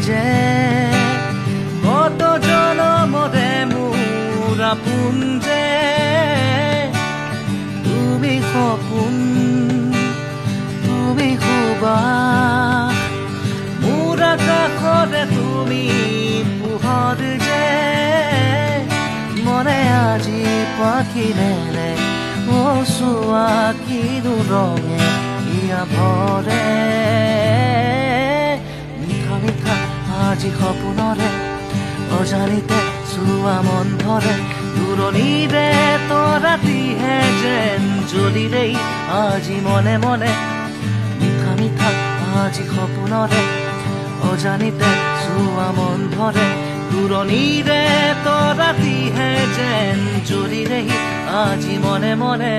যে কত জনমৰে মোৰ আপোন যে তুমি সপোন তুমি সুবাস মোৰ আকাশৰে তুমি পোহৰ যে মনে আজি পাখিলেৰে চোৱা কিনো ৰঙে ইয়া ভৰে মিঠা মিঠা আজি সপোনৰে অজানিতে চোৱা মন ধৰে দূৰণিৰে তৰাটিহে যেন জ্বলিলেই আজি মনে মনে মিঠা মিঠা আজি সপোনৰে অজানিতে চোৱা মন ধৰে দূৰণিৰে তৰাটিহে যেন জ্বলিলেই আজি মনে মনে